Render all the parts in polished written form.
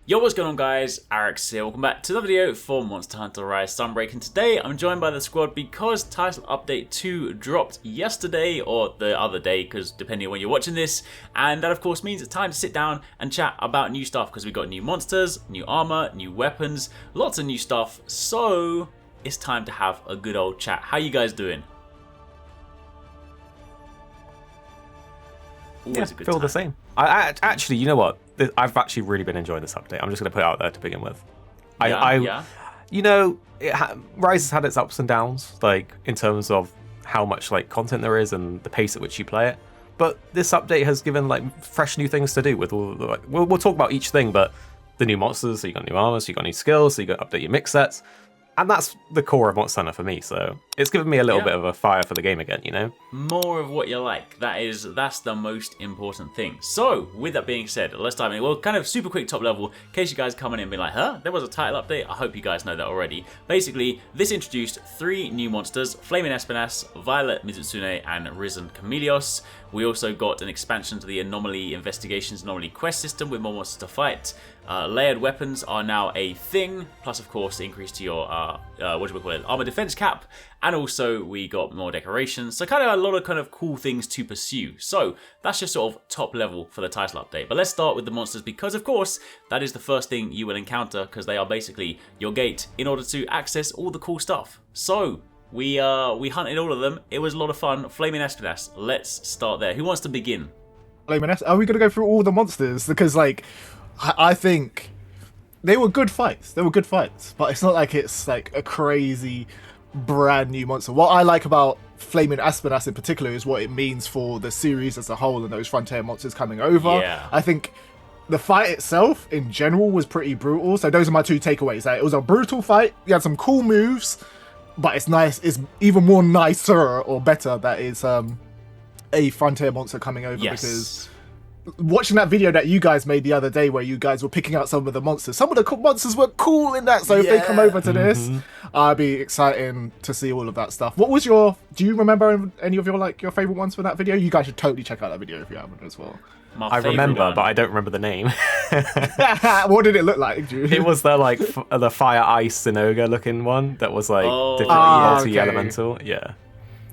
Yo, what's going on guys? HyperX here, welcome back to the video for Monster Hunter Rise Sunbreak, and today I'm joined by the squad because Title Update 2 dropped yesterday, or the other day, because depending on when you're watching this, and that of course means it's time to sit down and chat about new stuff, because we got new monsters, new armor, new weapons, lots of new stuff, so it's time to have a good old chat. How you guys doing? Always a good time. The same. I actually, you know what? I've actually really been enjoying this update. I'm just going to put it out there to begin with. You know, Rise has had its ups and downs, like in terms of how much like content there is and the pace at which you play it. But this update has given like fresh new things to do with all. Like, we'll talk about each thing, but the new monsters. So you got new armor, so you got new skills, so you got to update your mix sets. And that's the core of Monster Hunter for me, so it's given me a little bit of a fire for the game again, you know? More of what you like. That's the most important thing. So, with that being said, let's dive in. Well, kind of super quick top level, in case you guys come in and be like, huh? There was a title update? I hope you guys know that already. Basically, this introduced 3 new monsters, Flaming Espinas, Violet Mizutsune, and Risen Chameleos. We also got an expansion to the Anomaly Investigations Anomaly quest system with more monsters to fight. Layered weapons are now a thing, plus of course increase to your armor defense cap, and also we got more decorations, so kind of a lot of kind of cool things to pursue. So that's just sort of top level for the title update. But let's start with the monsters, because of course that is the first thing you will encounter, because they are basically your gate in order to access all the cool stuff. So we hunted all of them. It was a lot of fun. Flaming Espinas, let's start there. Who wants to begin? Flaming Espinas? Are we gonna go through all the monsters? Because like, I think they were good fights. They were good fights, but it's not like it's like a crazy brand new monster. What I like about Flaming Espinas in particular is what it means for the series as a whole and those frontier monsters coming over. Yeah. I think the fight itself in general was pretty brutal. So those are my 2 takeaways. Like, it was a brutal fight. You had some cool moves, but it's nice. It's even more nicer or better that it's a frontier monster coming over, because watching that video that you guys made the other day where you guys were picking out some of the monsters, some of the monsters were cool in that, so if they come over to this, I'd be excited to see all of that stuff. What was do you remember any of your favorite ones for that video? You guys should totally check out that video if you haven't as well. I remember, but I don't remember the name. What did it look like? It was the like the fire ice Sinoga looking one that was like different multi-elemental.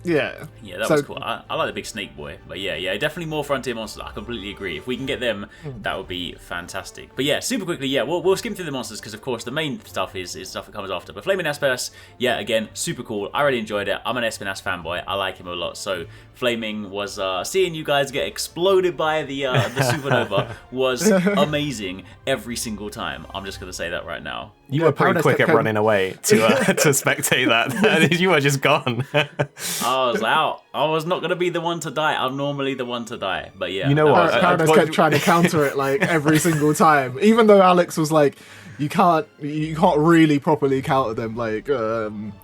Yeah, that was cool. I like the big snake boy, but yeah, definitely more frontier monsters. I completely agree. If we can get them, that would be fantastic. But yeah, super quickly, we'll skim through the monsters, because of course the main stuff is stuff that comes after. But Flaming Espinas, again, super cool. I really enjoyed it. I'm an Espinas fanboy. I like him a lot. So Flaming was seeing you guys get exploded by the supernova was amazing every single time. I'm just gonna say that right now. You were pretty quick at running away to spectate that. You were just gone. I was out. I was not going to be the one to die. I'm normally the one to die. But yeah. You know what? Paradise kept trying to counter it like every single time. Even though Alex was like, you can't really properly counter them like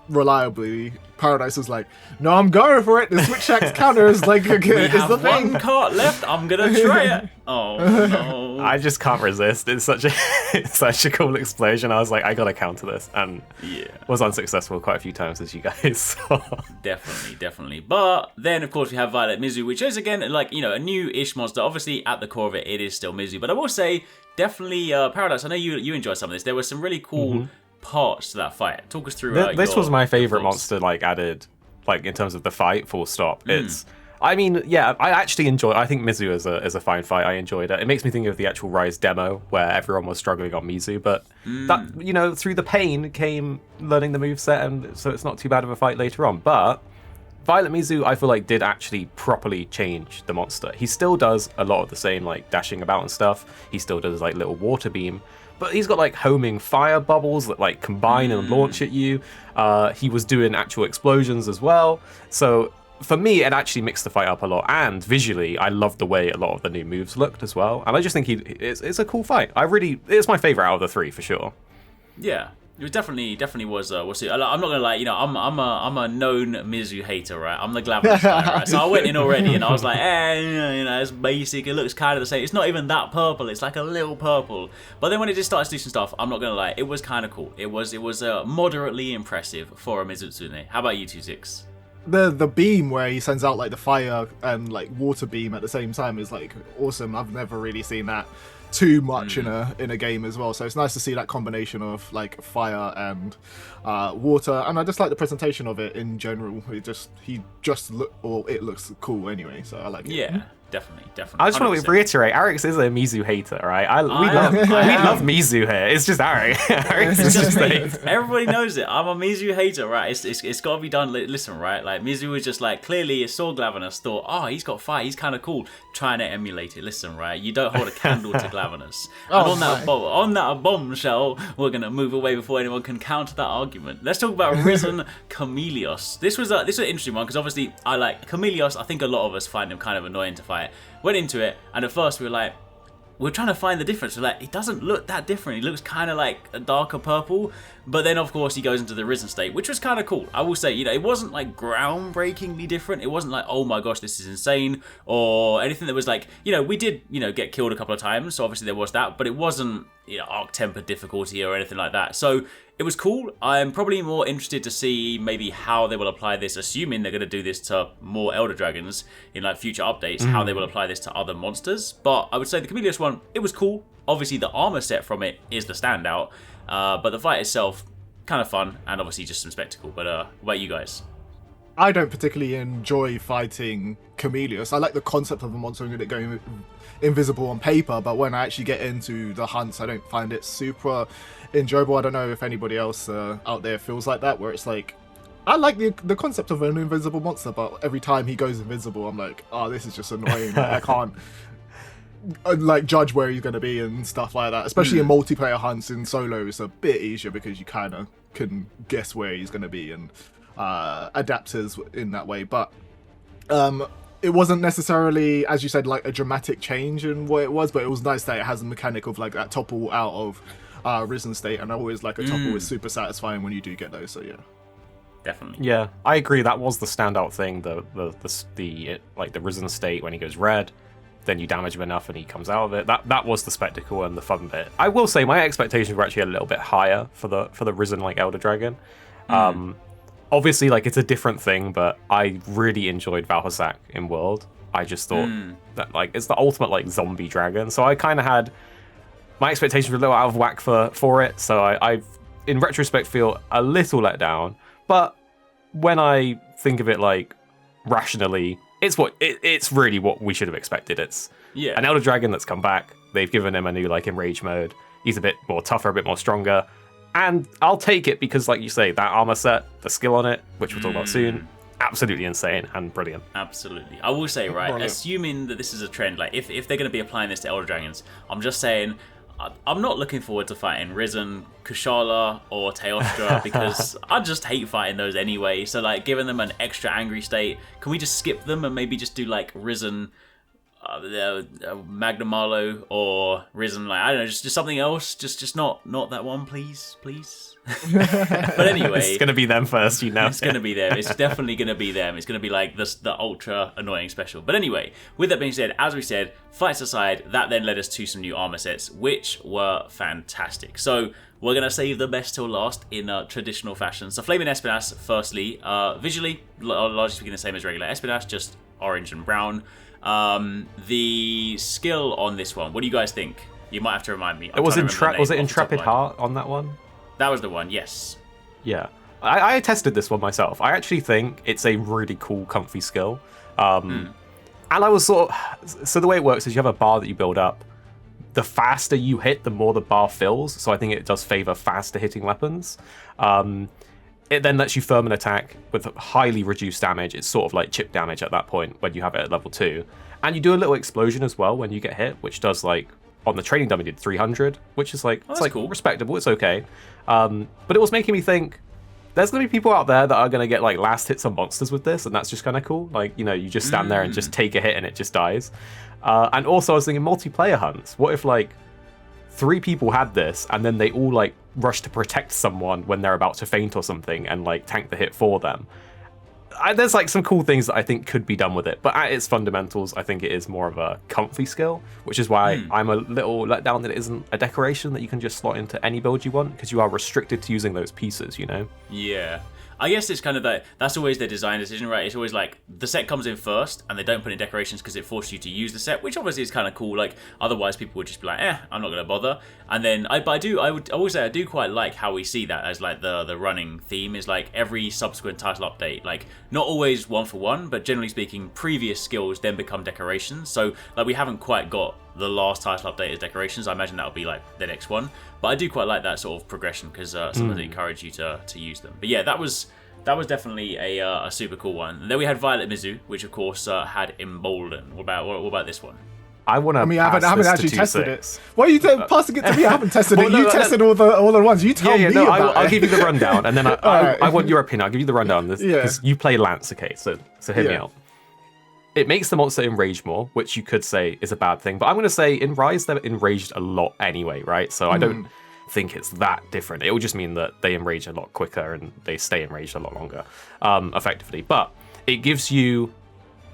reliably. Paradise was like, no, I'm going for it. The Switch Axe counter is like is the thing. One cart left. I'm gonna try it. Oh no! I just can't resist. It's such a cool explosion. I was like, I gotta counter this, and was unsuccessful quite a few times, as you guys saw. Definitely. But then of course we have Violet Mizu, which is again like a new-ish monster. Obviously at the core of it, it is still Mizu. But I will say, definitely Paradise. I know you enjoyed some of this. There were some really cool parts to that fight. Talk us through. This was my favorite monster, like added, like in terms of the fight. Full stop. It's. I mean, I actually enjoy. I think Mizu is a fine fight. I enjoyed it. It makes me think of the actual Rise demo where everyone was struggling on Mizu, but that through the pain came learning the moveset, and so it's not too bad of a fight later on. But Violet Mizu, I feel like, did actually properly change the monster. He still does a lot of the same, like dashing about and stuff. He still does like little water beam. But he's got like homing fire bubbles that like combine and launch at you. He was doing actual explosions as well. So for me, it actually mixed the fight up a lot. And visually, I loved the way a lot of the new moves looked as well. And I just think it's a cool fight. It's my favorite out of the 3 for sure. Yeah. It was definitely was it. I'm not gonna lie, I'm a known Mizu hater, right? I'm the glamorous guy, right? So I went in already and I was like, it's basic, it looks kind of the same. It's not even that purple, it's like a little purple. But then when it just starts to do some stuff, I'm not gonna lie, it was kind of cool. It was moderately impressive for a Mizutsune. How about you, 26? The beam where he sends out like the fire and like water beam at the same time is like awesome. I've never really seen that too much in a game as well. So it's nice to see that combination of like fire and water, and I just like the presentation of it in general. It looks cool anyway, so I like it. Yeah. Definitely. I just want to reiterate, Arix is a Mizu hater, right? We love Mizu here. It's just Arix. Arix is just everybody knows it. I'm a Mizu hater, right? It's got to be done. Listen, right? Like Mizu was just like clearly saw Glavenus, thought, oh, he's got fire, he's kind of cool, trying to emulate it. Listen, right? You don't hold a candle to Glavenus. And on that bombshell, we're gonna move away before anyone can counter that argument. Let's talk about Risen Chameleos. This was an interesting one because obviously I like Chameleos. I think a lot of us find him kind of annoying to fight. Went into it, and at first we were trying to find the difference. We're like, it doesn't look that different. He looks kind of like a darker purple, but then of course he goes into the Risen state, which was kind of cool. I will say, it wasn't like groundbreakingly different. It wasn't like, oh my gosh, this is insane, or anything that was like, we did, get killed a couple of times, so obviously there was that, but it wasn't, arc temper difficulty or anything like that. So it was cool. I'm probably more interested to see maybe how they will apply this, assuming they're going to do this to more Elder Dragons in like future updates, how they will apply this to other monsters. But I would say the Chameleos one, it was cool. Obviously the armor set from it is the standout, but the fight itself, kind of fun, and obviously just some spectacle. But what about you guys? I don't particularly enjoy fighting Chameleos. I like the concept of a monster unit going invisible on paper, but when I actually get into the hunts, I don't find it super enjoyable. I don't know if anybody else out there feels like that, where it's like, I like the concept of an invisible monster, but every time he goes invisible, I'm like, oh, this is just annoying. Like, I can't like judge where he's going to be and stuff like that. Especially in multiplayer hunts. In solo, it's a bit easier because you kind of can guess where he's going to be and adapters in that way. But it wasn't necessarily, as you said, like a dramatic change in what it was, but it was nice that it has a mechanic of like that topple out of Risen state, and I always like a topple is super satisfying when you do get those. So yeah, definitely. Yeah, I agree. That was the standout thing. The Risen state when he goes red, then you damage him enough and he comes out of it. That was the spectacle and the fun bit. I will say my expectations were actually a little bit higher for the Risen like Elder Dragon. Obviously, like, it's a different thing, but I really enjoyed Valhazak in World. I just thought that, like, it's the ultimate, like, zombie dragon. So I kind of had... My expectations were a little out of whack for it, so I in retrospect, feel a little let down. But when I think of it, like, rationally, it's really what we should have expected. It's an Elder Dragon that's come back. They've given him a new, like, Enrage mode. He's a bit more tougher, a bit more stronger. And I'll take it because, like you say, that armor set, the skill on it, which we'll talk about soon, absolutely insane and brilliant. Absolutely. I will say, right, assuming that this is a trend, like, if they're going to be applying this to Elder Dragons, I'm just saying, I'm not looking forward to fighting Risen, Kushala, or Teostra, because I just hate fighting those anyway. So, like, giving them an extra angry state, can we just skip them and maybe just do, like, Risen... Magnamalo or Risen, like, I don't know, just something else, just not that one, please. But anyway, it's gonna be them first, It's gonna be them. It's definitely gonna be them. It's gonna be like the ultra annoying special. But anyway, with that being said, as we said, fights aside, that then led us to some new armor sets, which were fantastic. So we're gonna save the best till last in traditional fashion. So Flaming Espinas, firstly, visually, largely speaking, the same as regular Espinas, just orange and brown. The skill on this one, what do you guys think? You might have to remind me. Was it Intrepid Heart on that one? That was the one, yes. Yeah. I tested this one myself. I actually think it's a really cool, comfy skill. And I was so the way it works is you have a bar that you build up. The faster you hit, the more the bar fills. So I think it does favor faster hitting weapons. It then lets you firm an attack with highly reduced damage. It's sort of like chip damage at that point when you have it at level 2. And you do a little explosion as well when you get hit, which does, like, on the training dummy did 300, which is like, it's like cool. Respectable, it's okay. But it was making me think, there's going to be people out there that are going to get, like, last hits on monsters with this, and that's just kind of cool. Like, you just stand there and just take a hit and it just dies. And also I was thinking multiplayer hunts. What if, like, 3 people had this and then they all, like, rush to protect someone when they're about to faint or something and, like, tank the hit for them? There's, like, some cool things that I think could be done with it, but at its fundamentals, I think it is more of a comfy skill, which is why I'm a little let down that it isn't a decoration that you can just slot into any build you want, because you are restricted to using those pieces, Yeah. I guess it's kind of that's always their design decision, right? It's always like the set comes in first and they don't put in decorations because it forces you to use the set, which obviously is kind of cool. Like otherwise people would just be like, I'm not going to bother. And then I will say I do quite like how we see that as like the running theme is like every subsequent title update, like not always one for one, but generally speaking, previous skills then become decorations. So like we haven't quite got the last title update as decorations. I imagine that'll be like the next one. But I do quite like that sort of progression because sometimes they encourage you to use them. But yeah, that was definitely a super cool one. And then we had Violet Mizu, which of course had Embolden. What about this one? I haven't actually tested it. Why are you passing it to me? I haven't tested it. You tested all the ones. You tell me about it. I'll give you the rundown, and then I want your opinion. I'll give you the rundown. Because you play Lance, okay? So hear me out. It makes the monster enrage more, which you could say is a bad thing. But I'm going to say in Rise, they're enraged a lot anyway, right? So I don't think it's that different. It will just mean that they enrage a lot quicker and they stay enraged a lot longer, effectively. But it gives you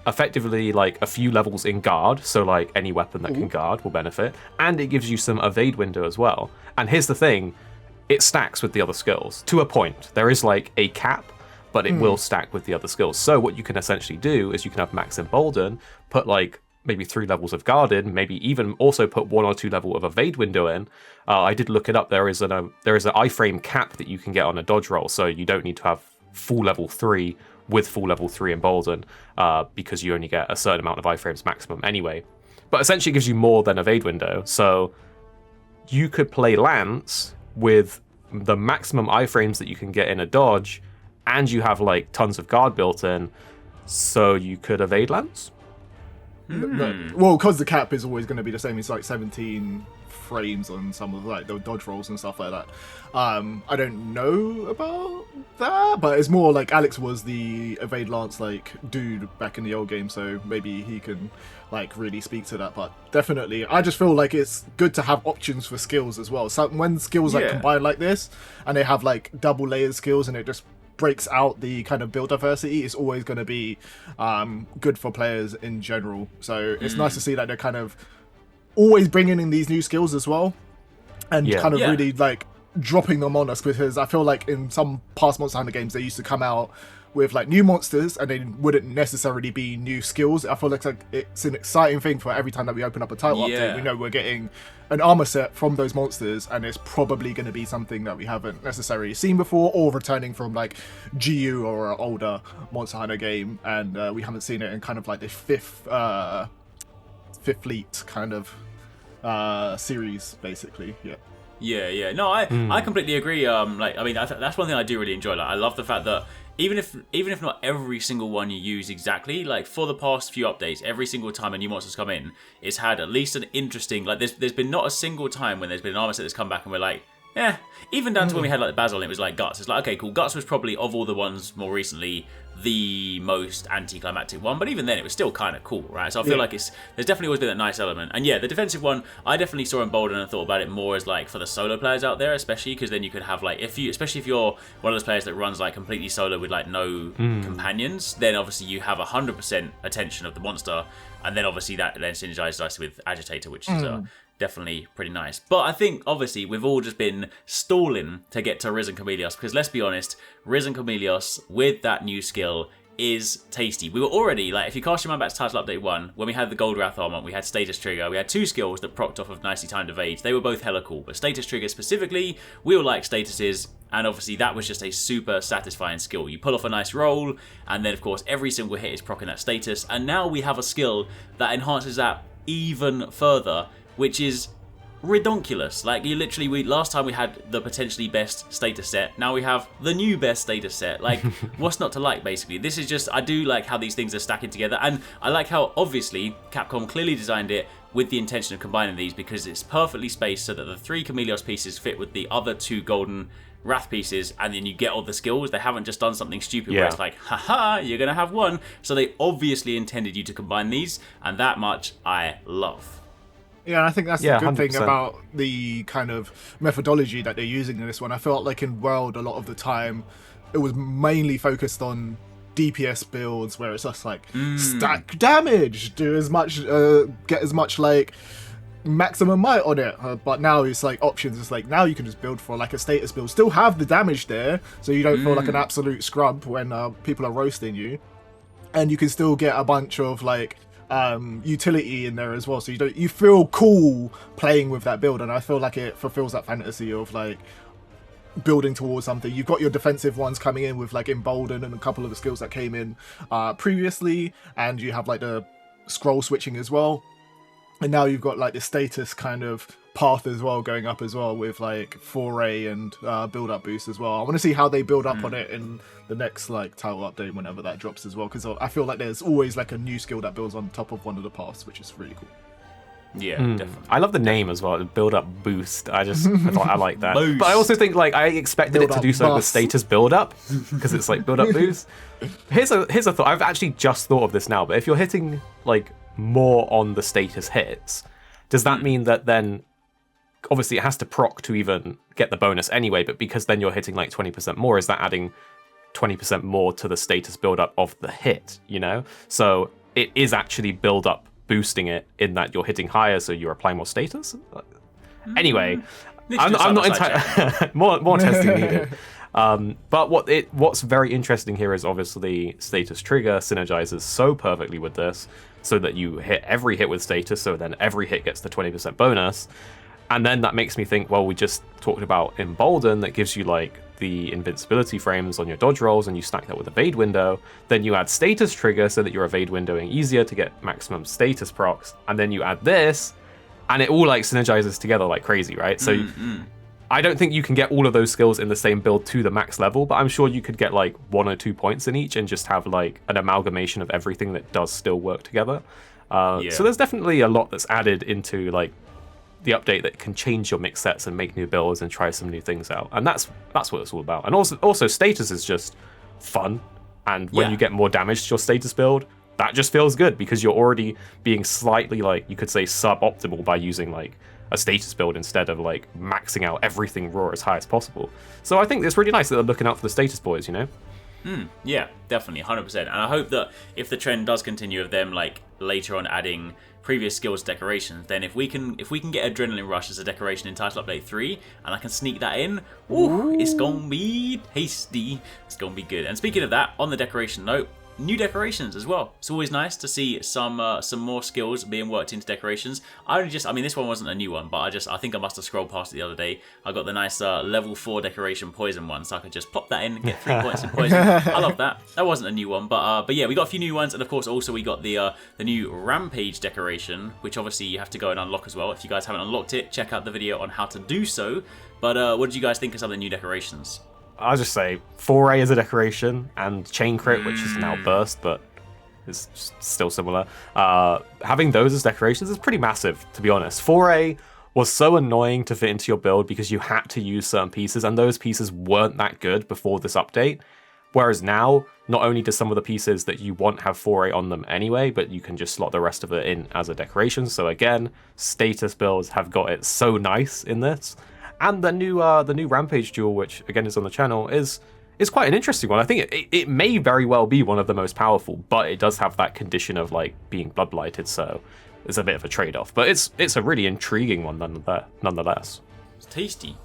effectively like a few levels in guard. So like any weapon that can guard will benefit. And it gives you some evade window as well. And here's the thing. It stacks with the other skills to a point. There is like a cap, but it will stack with the other skills. So what you can essentially do is you can have max embolden, put like maybe 3 levels of guard in, maybe even also put 1 or 2 level of evade window in. I did look it up. There is an iframe cap that you can get on a dodge roll, so you don't need to have full level 3 with full level 3 embolden because you only get a certain amount of iframes maximum anyway. But essentially it gives you more than evade window. So you could play Lance with the maximum iframes that you can get in a dodge, and you have like tons of guard built in, so you could evade Lance. Well, because the cap is always going to be the same. It's like 17 frames on some of like the dodge rolls and stuff like that. I don't know about that, but it's more like Alex was the evade Lance like dude back in the old game, so maybe he can like really speak to that. But definitely, I just feel like it's good to have options for skills as well. So when skills like combine like this, and they have like double layered skills, and it just breaks out the kind of build diversity, it's always going to be good for players in general. So it's nice to see that they're kind of always bringing in these new skills as well, and really like dropping them on us, because I feel like in some past Monster Hunter games they used to come out with like new monsters and they wouldn't necessarily be new skills. I feel like it's an exciting thing for every time that we open up a title update. We know we're getting an armor set from those monsters, and it's probably going to be something that we haven't necessarily seen before, or returning from like GU or an older Monster Hunter game, and we haven't seen it in kind of like the fifth fleet kind of series, basically. Yeah. No, I completely agree. That's one thing I do really enjoy. Like, I love the fact that even if not every single one you use exactly, like for the past few updates, every single time a new monster's come in, it's had at least an interesting, like there's been not a single time when there's been an armor set that's come back and we're like, even down to when we had like Basil and it was like Guts. It's like, okay, cool. Guts was probably of all the ones more recently the most anticlimactic one, but even then it was still kind of cool, right? So I feel like there's definitely always been that nice element. And the defensive one, I definitely saw Embolden and thought about it more as like for the solo players out there, especially because then you could have like, especially if you're one of those players that runs like completely solo with like no companions, then obviously you have 100% attention of the monster, and then obviously that then synergizes nicely with Agitator, which is definitely pretty nice. But I think obviously we've all just been stalling to get to Risen Chameleos, because let's be honest, Risen Chameleos with that new skill is tasty. We were already, like, if you cast your mind back to Title Update 1, when we had the Gold Wrath armor, we had Status Trigger, we had 2 skills that procced off of nicely timed evades. They were both hella cool, but Status Trigger specifically, we all like statuses, and obviously that was just a super satisfying skill. You pull off a nice roll, and then of course every single hit is proccing that status, and now we have a skill that enhances that even further, which is redonkulous. Like, you literally, last time we had the potentially best status set, now we have the new best status set. Like, what's not to like, basically? This is just, I do like how these things are stacking together, and I like how obviously Capcom clearly designed it with the intention of combining these, because it's perfectly spaced so that the 3 Chameleos pieces fit with the other 2 golden Wrath pieces, and then you get all the skills. They haven't just done something stupid where it's like, haha, you're gonna have one. So they obviously intended you to combine these, and that much I love. Yeah, and I think that's the good 100%. thing about the kind of methodology that they're using in this one. I felt like in World, a lot of the time, it was mainly focused on DPS builds, where it's just like, stack damage, do as much, get as much, like, maximum might on it, but now it's like options. It's like now you can just build for like a status build, still have the damage there, so you don't feel like an absolute scrub when people are roasting you, and you can still get a bunch of like utility in there as well, so you feel cool playing with that build. And I feel like it fulfills that fantasy of like building towards something. You've got your defensive ones coming in with like Embolden and a couple of the skills that came in previously, and you have like the scroll switching as well. And now you've got like the status kind of path as well going up as well with like foray and build up boost as well. I want to see how they build up on it in the next like title update whenever that drops as well, because I feel like there's always like a new skill that builds on top of one of the paths, which is really cool. Yeah, definitely. I love the name as well, build up boost. I like that. Boost. But I also think like I expected Build it to up do something with bust. status build up, because it's like build up boost. Here's a thought. I've actually just thought of this now, but if you're hitting like more on the status hits, does that mean that then obviously it has to proc to even get the bonus anyway, but because then you're hitting like 20% more, is that adding 20% more to the status build up of the hit, you know? So it is actually build up boosting it in that you're hitting higher, so you're applying more status? Anyway, I'm not entirely... more testing needed. But what's very interesting here is obviously status trigger synergizes so perfectly with this, so that you hit every hit with status, so then every hit gets the 20% bonus. And then that makes me think, well, we just talked about Embolden, that gives you like the invincibility frames on your dodge rolls, and you stack that with evade window. Then you add status trigger so that you're evade windowing easier to get maximum status procs. And then you add this, and it all like synergizes together like crazy, right? So I don't think you can get all of those skills in the same build to the max level, but I'm sure you could get like 1 or 2 points in each and just have like an amalgamation of everything that does still work together. So there's definitely a lot that's added into like the update that can change your mix sets and make new builds and try some new things out. And that's what it's all about. And also status is just fun. And when you get more damage to your status build, that just feels good because you're already being slightly like, you could say suboptimal by using like a status build instead of like maxing out everything raw as high as possible. So I think it's really nice that they're looking out for the status boys, you know? Yeah, definitely, 100%. And I hope that if the trend does continue of them like later on adding previous skills decorations, then if we can get Adrenaline Rush as a decoration in Title Update 3 and I can sneak that in, it's gonna be tasty. It's gonna be good. And speaking of that, on the decoration note, new decorations as well. It's always nice to see some more skills being worked into decorations. I mean, this one wasn't a new one, but I think I must have scrolled past it the other day. I got the nice level 4 decoration poison one, so I could just pop that in and get 3 points in poison. I love that. That wasn't a new one, but yeah, we got a few new ones, and of course also we got the new Rampage decoration, which obviously you have to go and unlock as well. If you guys haven't unlocked it, check out the video on how to do so. But what did you guys think of some of the new decorations? I'll just say Foray is a decoration, and Chain Crit, which is now Burst, but is still similar. Having those as decorations is pretty massive, to be honest. Foray was so annoying to fit into your build because you had to use certain pieces, and those pieces weren't that good before this update. Whereas now, not only do some of the pieces that you want have Foray on them anyway, but you can just slot the rest of it in as a decoration. So again, status builds have got it so nice in this. And the new Rampage duel, which again is on the channel, is quite an interesting one. I think it may very well be one of the most powerful, but it does have that condition of like being blood blighted, so it's a bit of a trade-off. But it's a really intriguing one nonetheless. Tasty,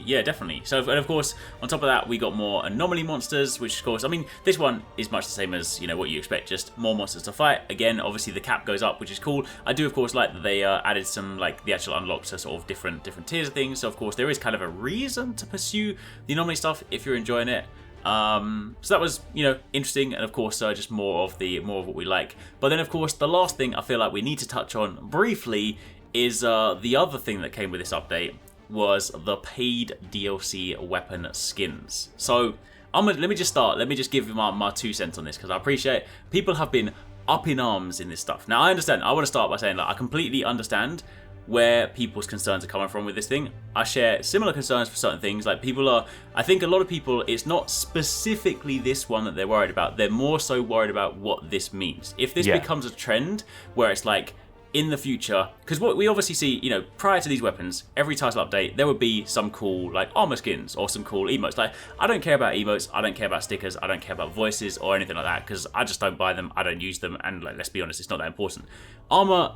yeah, definitely. So, and of course, on top of that, we got more anomaly monsters, which of course, I mean, this one is much the same as, you know, what you expect, just more monsters to fight. Again, obviously the cap goes up, which is cool. I do, of course, like that they added some, like, the actual unlocks to sort of different tiers of things. So, of course, there is kind of a reason to pursue the anomaly stuff if you're enjoying it. So that was, you know, interesting, and of course, just more of what we like. But then, of course, the last thing I feel like we need to touch on briefly is the other thing that came with this update, was the paid DLC weapon skins. So let me just give you my 2 cents on this, because I appreciate people have been up in arms in this stuff. Now I understand, I want to start by saying that I completely understand where people's concerns are coming from with this thing. I share similar concerns for certain things. Like I think a lot of people, it's not specifically this one that they're worried about, they're more so worried about what this means. If this becomes a trend where it's like, in the future, because what we obviously see, you know, prior to these weapons, every title update, there would be some cool, like, armor skins or some cool emotes. Like, I don't care about emotes, I don't care about stickers, I don't care about voices or anything like that, because I just don't buy them, I don't use them, and like, let's be honest, it's not that important. Armor,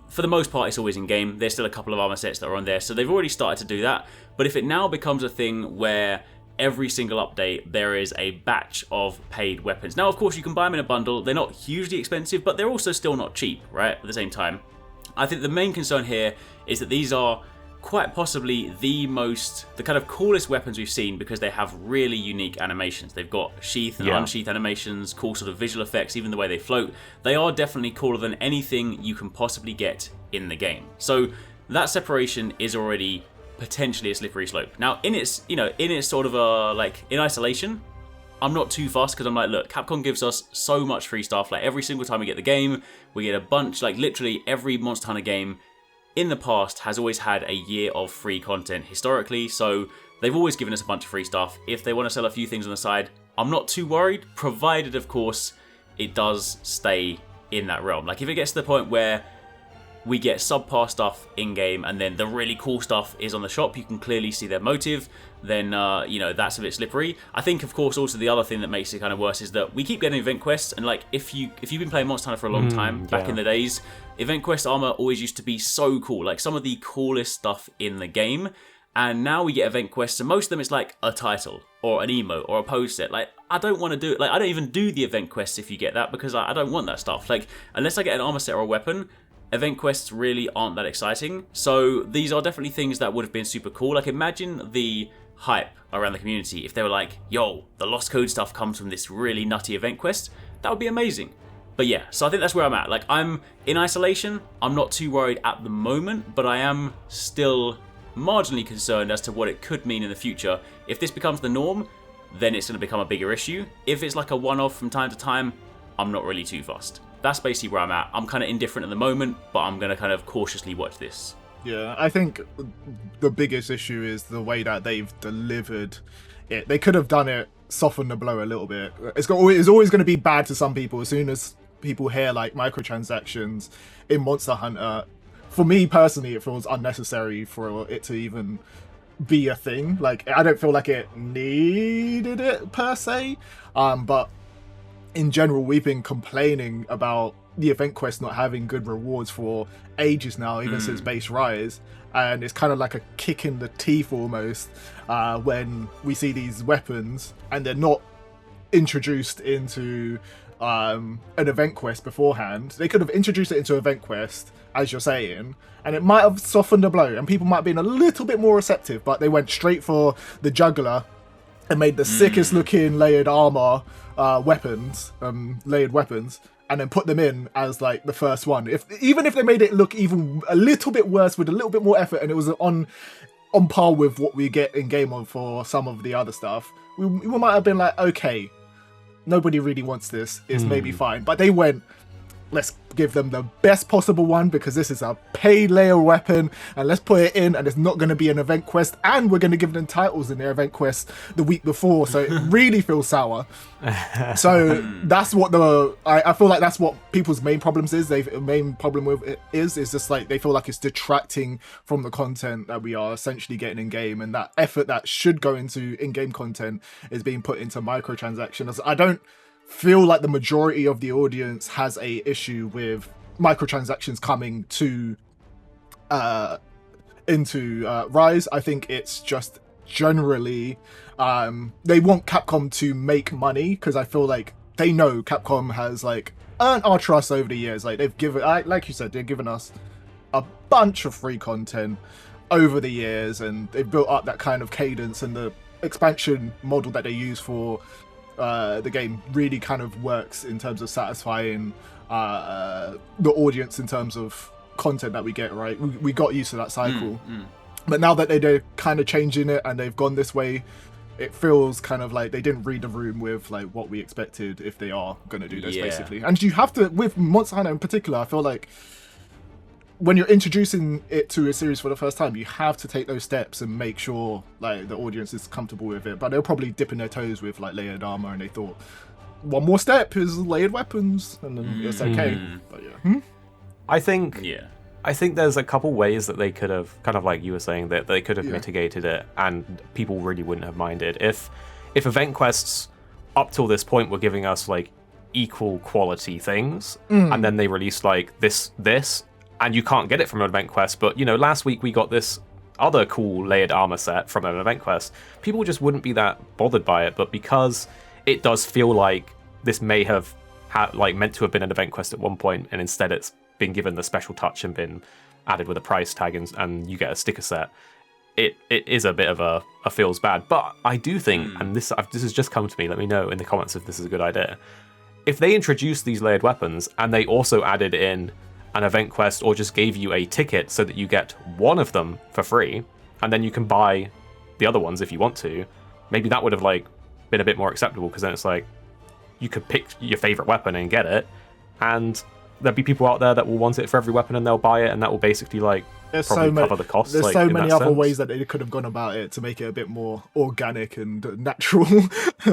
for the most part, it's always in game. There's still a couple of armor sets that are on there, so they've already started to do that. But if it now becomes a thing where every single update there is a batch of paid weapons. Now, of course, you can buy them in a bundle. They're not hugely expensive, but they're also still not cheap, right? At the same time, I think the main concern here is that these are quite possibly the kind of coolest weapons we've seen because they have really unique animations. They've got sheath and unsheath animations, cool sort of visual effects, even the way they float. They are definitely cooler than anything you can possibly get in the game. So that separation is already potentially a slippery slope. Now, in its sort of in isolation, I'm not too fussed because I'm like, look, Capcom gives us so much free stuff. Like every single time we get the game, we get a bunch. Like literally every Monster Hunter game in the past has always had a year of free content historically, so they've always given us a bunch of free stuff. If they want to sell a few things on the side, I'm not too worried, provided, of course, it does stay in that realm. Like if it gets to the point where we get subpar stuff in-game and then the really cool stuff is on the shop, you can clearly see their motive, then, that's a bit slippery. I think, of course, also the other thing that makes it kind of worse is that we keep getting event quests, and like, if you've been playing Monster Hunter for a long time, back in the days, event quest armor always used to be so cool, like some of the coolest stuff in the game, and now we get event quests, and most of them it's like a title, or an emote, or a pose set. Like, I don't want to do it. Like, I don't even do the event quests if you get that, because I don't want that stuff. Like, unless I get an armor set or a weapon, event quests really aren't that exciting. So these are definitely things that would have been super cool. Like imagine the hype around the community if they were like, yo, the Lost Code stuff comes from this really nutty event quest. That would be amazing. But yeah, so I think that's where I'm at. Like I'm in isolation. I'm not too worried at the moment, but I am still marginally concerned as to what it could mean in the future. If this becomes the norm, then it's going to become a bigger issue. If it's like a one-off from time to time, I'm not really too fussed. That's basically where I'm at. I'm kind of indifferent at the moment, but I'm going to kind of cautiously watch this. Yeah, I think the biggest issue is the way that they've delivered it. They could have done it, softened the blow a little bit. It's always going to be bad to some people as soon as people hear like microtransactions in Monster Hunter. For me personally, it feels unnecessary for it to even be a thing. Like, I don't feel like it needed it per se, but in general, we've been complaining about the event quest not having good rewards for ages now, even since base Rise, and it's kind of like a kick in the teeth almost when we see these weapons and they're not introduced into an event quest beforehand. They could have introduced it into event quest, as you're saying, and it might have softened the blow and people might have been a little bit more receptive, but they went straight for the juggler and made the sickest looking layered armor layered weapons, and then put them in as like the first one. Even if they made it look even a little bit worse with a little bit more effort, and it was on par with what we get in game for some of the other stuff, we might have been like, okay, nobody really wants this. It's maybe fine. But they went, let's give them the best possible one because this is a paid layer weapon, and let's put it in, and it's not going to be an event quest, and we're going to give them titles in their event quest the week before, so it really feels sour. So that's what I feel like that's what people's main problems is. Main problem with it is just like they feel like it's detracting from the content that we are essentially getting in game, and that effort that should go into in-game content is being put into microtransactions. I don't feel like the majority of the audience has a issue with microtransactions coming to into Rise. I think it's just generally they want Capcom to make money, because I feel like they know Capcom has like earned our trust over the years. Like they've given, like you said, they've given us a bunch of free content over the years, and they've built up that kind of cadence, and the expansion model that they use for the game really kind of works in terms of satisfying the audience in terms of content that we get, right? We got used to that cycle. But now that they're kind of changing it and they've gone this way, it feels kind of like they didn't read the room with like what we expected if they are going to do this, basically. And you have to, with Monster Hunter in particular, I feel like when you're introducing it to a series for the first time, you have to take those steps and make sure like the audience is comfortable with it. But they're probably dipping their toes with like layered armor, and they thought one more step is layered weapons, and then it's okay. But yeah, I think there's a couple ways that they could have, kind of like you were saying, that they could have mitigated it, and people really wouldn't have minded if event quests up till this point were giving us like equal quality things, and then they released like this and you can't get it from an event quest. But last week we got this other cool layered armor set from an event quest. People just wouldn't be that bothered by it, but because it does feel like this may have meant to have been an event quest at one point, and instead it's been given the special touch and been added with a price tag, and you get a sticker set. It is a bit of a feels bad, but I do think, and this has just come to me, let me know in the comments if this is a good idea. If they introduced these layered weapons and they also added in an event quest or just gave you a ticket so that you get one of them for free, and then you can buy the other ones if you want to, maybe that would have been a bit more acceptable, because then it's you could pick your favorite weapon and get it, and there'll be people out there that will want it for every weapon and they'll buy it, and that will basically probably cover the costs. There's so many other ways that they could have gone about it to make it a bit more organic and natural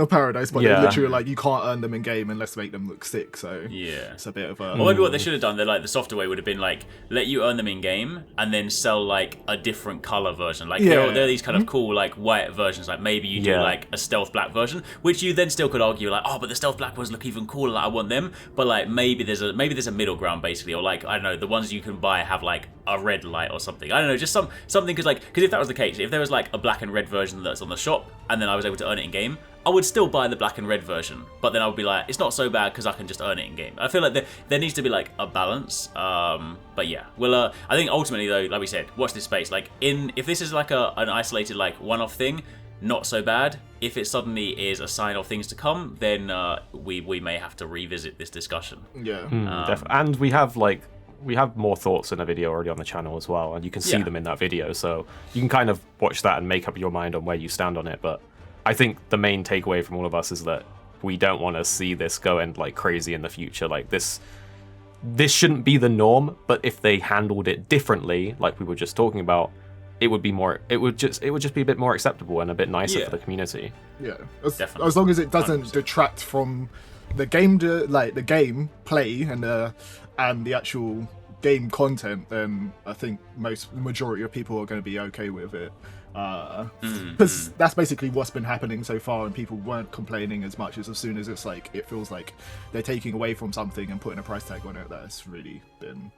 Paradise, but they literally you can't earn them in game unless they make them look sick. So it's a bit of a. Or maybe what they should have done, the softer way would have been let you earn them in game and then sell a different color version. There are these kind of cool white versions. Maybe you do a stealth black version, which you then still could argue but the stealth black ones look even cooler. I want them, but maybe there's a middle ground basically, or I don't know, the ones you can buy have a red light or something. I don't know, just something, because if that was the case, if there was a black and red version that's on the shop and then I was able to earn it in game, I would still buy the black and red version, but then I would be it's not so bad because I can just earn it in game. I feel there needs to be a balance. But yeah, well, I think ultimately though, like we said, watch this space. If this is an isolated one-off thing, not so bad. If it suddenly is a sign of things to come, then we may have to revisit this discussion. Yeah, definitely. And we have more thoughts in a video already on the channel as well, and you can see them in that video, so you can kind of watch that and make up your mind on where you stand on it. But I think the main takeaway from all of us is that we don't want to see this going crazy in the future. This shouldn't be the norm, but if they handled it differently, like we were just talking about, it would just be a bit more acceptable and a bit nicer for the community. Yeah, as long as it doesn't 100%. Detract from the game, the game play and the actual game content, then I think the majority of people are going to be okay with it. Because that's basically what's been happening so far, and people weren't complaining as much as soon as it's it feels like they're taking away from something and putting a price tag on it. That's really been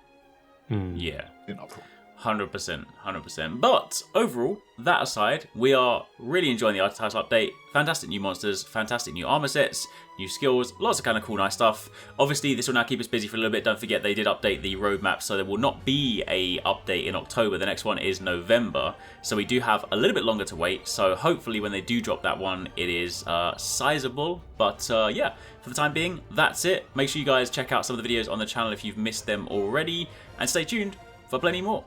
in uproar. 100%. But overall, that aside, we are really enjoying the Untitled update. Fantastic new monsters, fantastic new armor sets, new skills, lots of kind of cool, nice stuff. Obviously, this will now keep us busy for a little bit. Don't forget, they did update the roadmap, so there will not be a update in October. The next one is November, so we do have a little bit longer to wait. So hopefully, when they do drop that one, it is sizable. But yeah, for the time being, that's it. Make sure you guys check out some of the videos on the channel if you've missed them already, and stay tuned for plenty more.